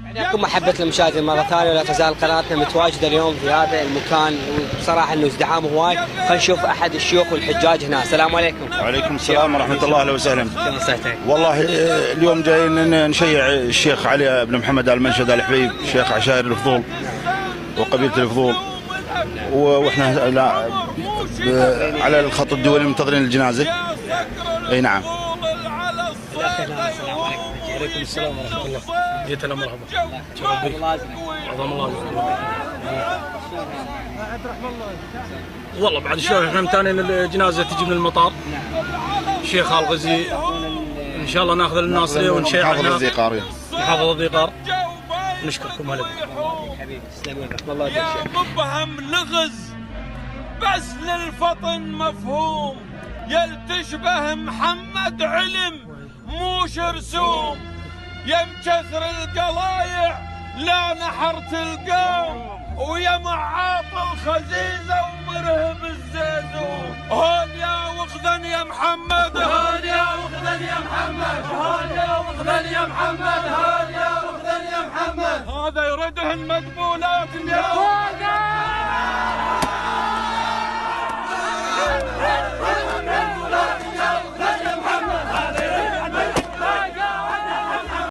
عليكم محبة المشاهدين مرة ثانية، ولا تزال قناتنا متواجدة اليوم في هذا المكان، وبصراحة انه ازدحام هواي. خلينا نشوف احد الشيوخ والحجاج هنا. السلام عليكم. وعليكم السلام ورحمة الله، اهلا وسهلا. شلون صحتك؟ والله اليوم جايين نشيع الشيخ علي بن محمد آل منشد آل حبيب، شيخ عشائر الفضول وقبيلة الفضول، واحنا على الخط الدولي منتظرين الجنازة. اي نعم. وعليكم السلام ورحمة الله. جيت هلا مرحبا. عظم الله. والله بعد شوي احنا متانين الجنازة تجي من المطار. الشيخ الغزي ان شاء الله ناخذ الناصرية ونشيع محافظة ذي قار. محافظة ذي قار. نشكركم هلا. حبيبي تسلمون، رحم الله يا شيخ. مبهم لغز بس للفطن مفهوم، يل تشبه محمد علم موش رسوم، يا مكثر القلايع لا نحرت القوم، ويا معاط الخزيزة ومرهب الزيزوم. هون يا وخذن يا محمد، هون يا وخذن يا محمد، هون يا وخذن يا محمد، هون يا وخذن يا محمد. هذا يردهن مقبولات اليوم.